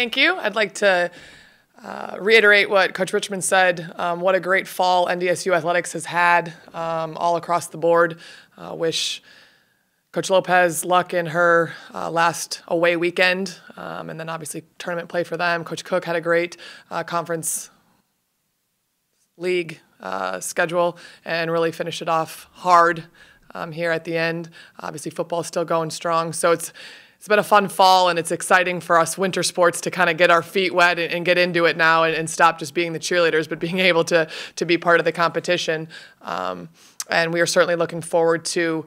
Thank you. I'd like to reiterate what Coach Richmond said. What a great fall NDSU athletics has had all across the board. Wish Coach Lopez luck in her last away weekend, and then obviously tournament play for them. Coach Cook had a great conference league schedule and really finished it off hard here at the end. Obviously football is still going strong, so it's been a fun fall, and it's exciting for us winter sports to kind of get our feet wet and get into it now and stop just being the cheerleaders, but being able to be part of the competition. And we are certainly looking forward to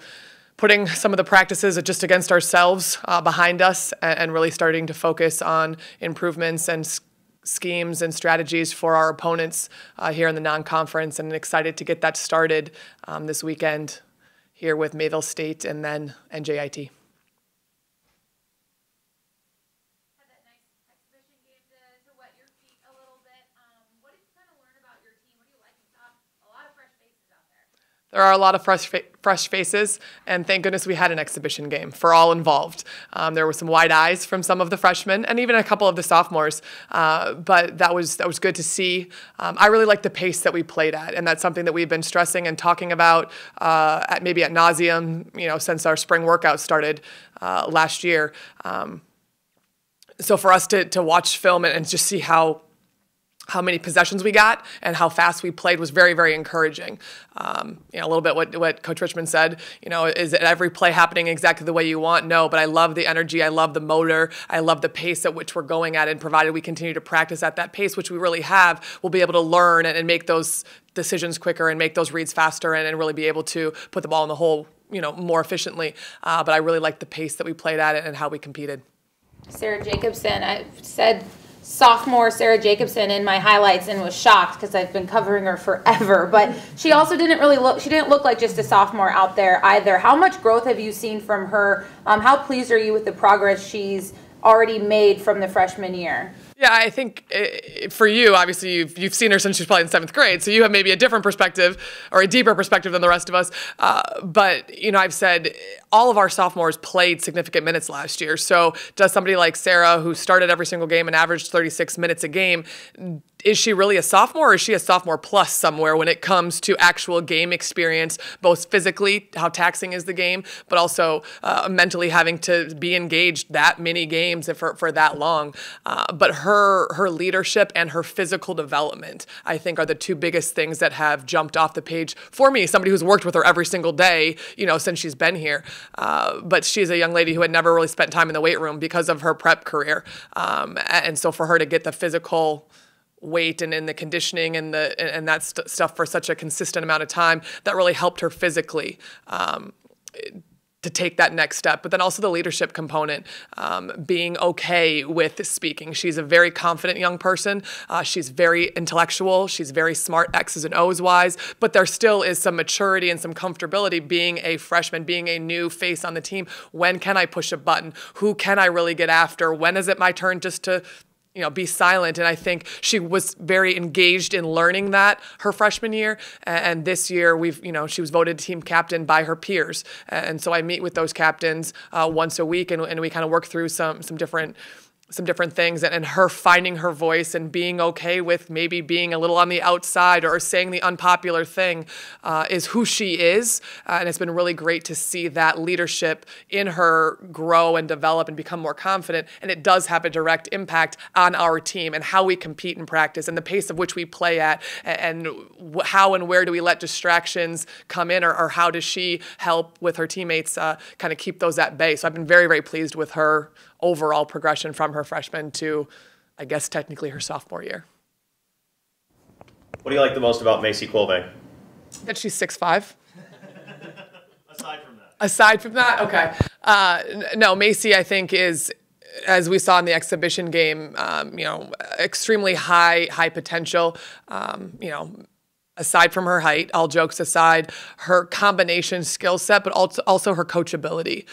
putting some of the practices just against ourselves behind us and really starting to focus on improvements and schemes and strategies for our opponents here in the non-conference, and excited to get that started this weekend here with Mayville State and then NJIT. There are a lot of fresh faces, and thank goodness we had an exhibition game for all involved. There were some wide eyes from some of the freshmen and even a couple of the sophomores, but that was good to see. I really like the pace that we played at, and that's something that we've been stressing and talking about maybe at nauseum, since our spring workout started last year. So for us to watch film and just see how many possessions we got and how fast we played was very, very encouraging. A little bit what Coach Richmond said, is every play happening exactly the way you want? No, but I love the energy. I love the motor. I love the pace at which we're going at, and provided we continue to practice at that pace, which we really have, we'll be able to learn and make those decisions quicker and make those reads faster and really be able to put the ball in the hole, more efficiently. But I really like the pace that we played at it and how we competed. Sarah Jacobson, I said sophomore Sarah Jacobson in my highlights and was shocked because I've been covering her forever, but she also didn't look like just a sophomore out there either. How much growth have you seen from her? How pleased are you with the progress she's already made from the freshman year? Yeah, I think for you, obviously, you've seen her since she's probably in 7th grade, so you have maybe a different perspective or a deeper perspective than the rest of us. But, I've said all of our sophomores played significant minutes last year. So does somebody like Sarah, who started every single game and averaged 36 minutes a game, is she really a sophomore, or is she a sophomore plus somewhere when it comes to actual game experience, both physically, how taxing is the game, but also mentally having to be engaged that many games for that long? But her leadership and her physical development, I think, are the two biggest things that have jumped off the page for me, somebody who's worked with her every single day, since she's been here. But she's a young lady who had never really spent time in the weight room because of her prep career. And so for her to get the physical weight and in the conditioning and that stuff for such a consistent amount of time, that really helped her physically to take that next step. But then also the leadership component, being okay with speaking. She's a very confident young person. She's very intellectual. She's very smart, X's and O's wise, but there still is some maturity and some comfortability being a freshman, being a new face on the team. When can I push a button? Who can I really get after? When is it my turn just to be silent? And I think she was very engaged in learning that her freshman year. And this year, she was voted team captain by her peers. And so I meet with those captains once a week, and we kind of work through some different things, and her finding her voice and being okay with maybe being a little on the outside or saying the unpopular thing is who she is. And it's been really great to see that leadership in her grow and develop and become more confident. And it does have a direct impact on our team and how we compete in practice and the pace of which we play at, and how and where do we let distractions come in, or how does she help with her teammates kind of keep those at bay. So I've been very, very pleased with her overall progression from her freshman to, I guess, technically her sophomore year. What do you like the most about Maisie Quilvay? That she's 6'5". Aside from that. Aside from that? Okay. No, Maisie, I think, is, as we saw in the exhibition game, extremely high potential. Aside from her height, all jokes aside, her combination skill set, but also her coachability.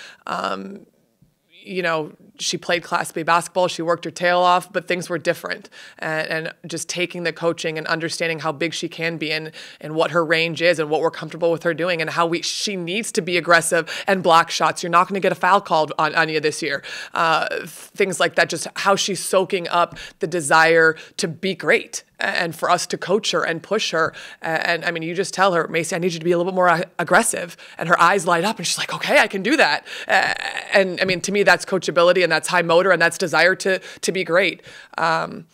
you know, she played Class B basketball, she worked her tail off, but things were different. And just taking the coaching and understanding how big she can be and what her range is and what we're comfortable with her doing and how she needs to be aggressive and block shots. You're not going to get a foul called on you this year. Things like that, just how she's soaking up the desire to be great and for us to coach her and push her. And I mean, you just tell her, Maisie, I need you to be a little bit more aggressive. And her eyes light up and she's like, okay, I can do that. And I mean, to me, that's coachability and that's high motor and that's desire to be great. Probably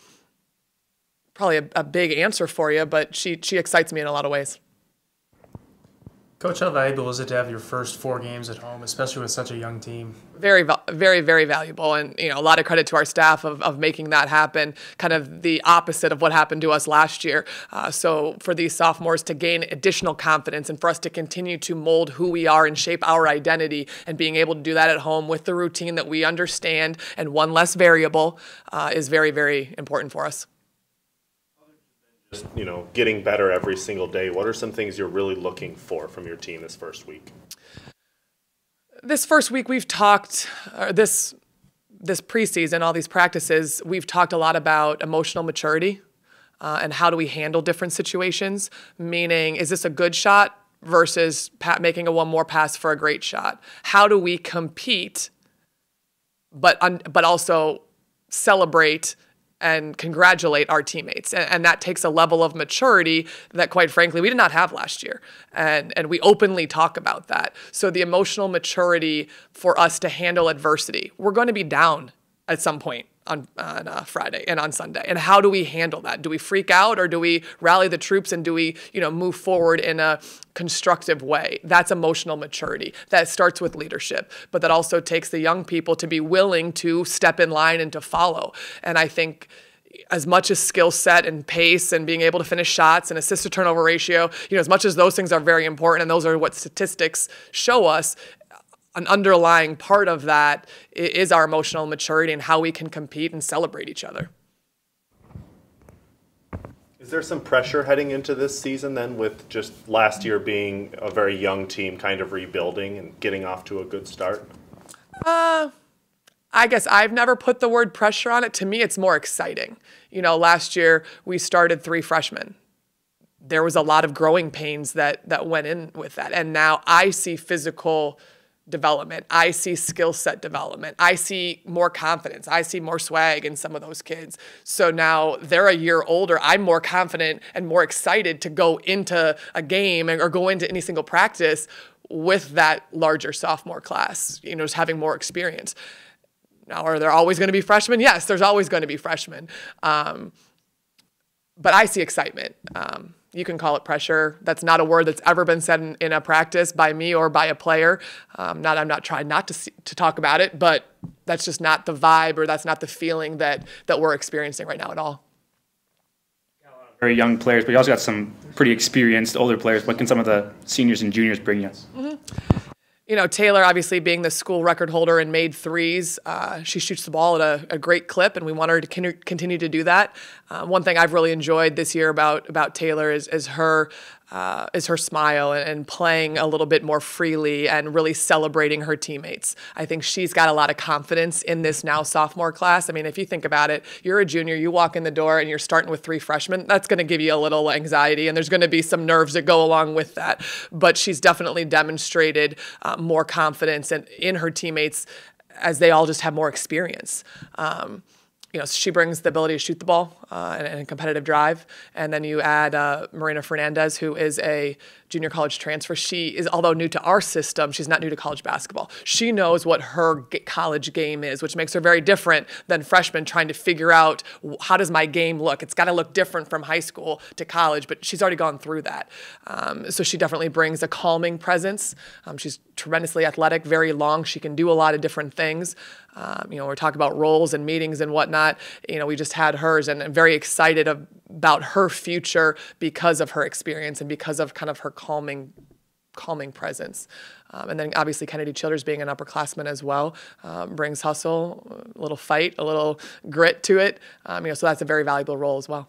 a big answer for you, but she excites me in a lot of ways. Coach, how valuable is it to have your first 4 games at home, especially with such a young team? Very, very, very valuable. And, you know, a lot of credit to our staff of making that happen, kind of the opposite of what happened to us last year. So for these sophomores to gain additional confidence and for us to continue to mold who we are and shape our identity and being able to do that at home with the routine that we understand and one less variable is very, very important for us. Just, you know, getting better every single day. What are some things you're really looking for from your team this first week? This first week we've talked, this preseason, all these practices, we've talked a lot about emotional maturity and how do we handle different situations, meaning is this a good shot versus making a one more pass for a great shot? How do we compete but also celebrate and congratulate our teammates. And that takes a level of maturity that, quite frankly, we did not have last year. And we openly talk about that. So the emotional maturity for us to handle adversity. We're going to be down at some point on Friday and on Sunday. And how do we handle that? Do we freak out or do we rally the troops and do we, you know, move forward in a constructive way? That's emotional maturity. That starts with leadership, but that also takes the young people to be willing to step in line and to follow. And I think as much as skill set and pace and being able to finish shots and assist to turnover ratio, you know, as much as those things are very important and those are what statistics show us, an underlying part of that is our emotional maturity and how we can compete and celebrate each other. Is there some pressure heading into this season then with just last year being a very young team kind of rebuilding and getting off to a good start? I guess I've never put the word pressure on it. To me, it's more exciting. You know, last year we started 3 freshmen. There was a lot of growing pains that went in with that. And now I see physical development. I see skill set development. I see more confidence. I see more swag in some of those kids. So now they're a year older. I'm more confident and more excited to go into a game or go into any single practice with that larger sophomore class, you know, just having more experience. Now, are there always going to be freshmen? Yes, there's always going to be freshmen. But I see excitement. You can call it pressure. That's not a word that's ever been said in a practice by me or by a player. I'm not trying not to talk about it, but that's just not the vibe or that's not the feeling that we're experiencing right now at all. Very young players, but you also got some pretty experienced older players. What can some of the seniors and juniors bring you? Mm-hmm. You know, Taylor, obviously being the school record holder and made threes, she shoots the ball at a great clip, and we want her to continue to do that. One thing I've really enjoyed this year about Taylor is her smile and playing a little bit more freely and really celebrating her teammates. I think she's got a lot of confidence in this now sophomore class. I mean, if you think about it, you're a junior, you walk in the door and you're starting with 3 freshmen, that's going to give you a little anxiety and there's going to be some nerves that go along with that. But she's definitely demonstrated more confidence in her teammates as they all just have more experience. You know, she brings the ability to shoot the ball and a competitive drive. And then you add Marina Fernandez, who is a junior college transfer. She is, although new to our system, she's not new to college basketball. She knows what her college game is, which makes her very different than freshmen trying to figure out how does my game look. It's got to look different from high school to college, but she's already gone through that. So she definitely brings a calming presence. She's tremendously athletic, very long. She can do a lot of different things. You know, we're talking about roles and meetings and whatnot. You know, we just had hers, and I'm very excited about her future because of her experience and because of kind of her calming presence. And then obviously Kennedy Childers being an upperclassman as well brings hustle, a little fight, a little grit to it. You know, so that's a very valuable role as well.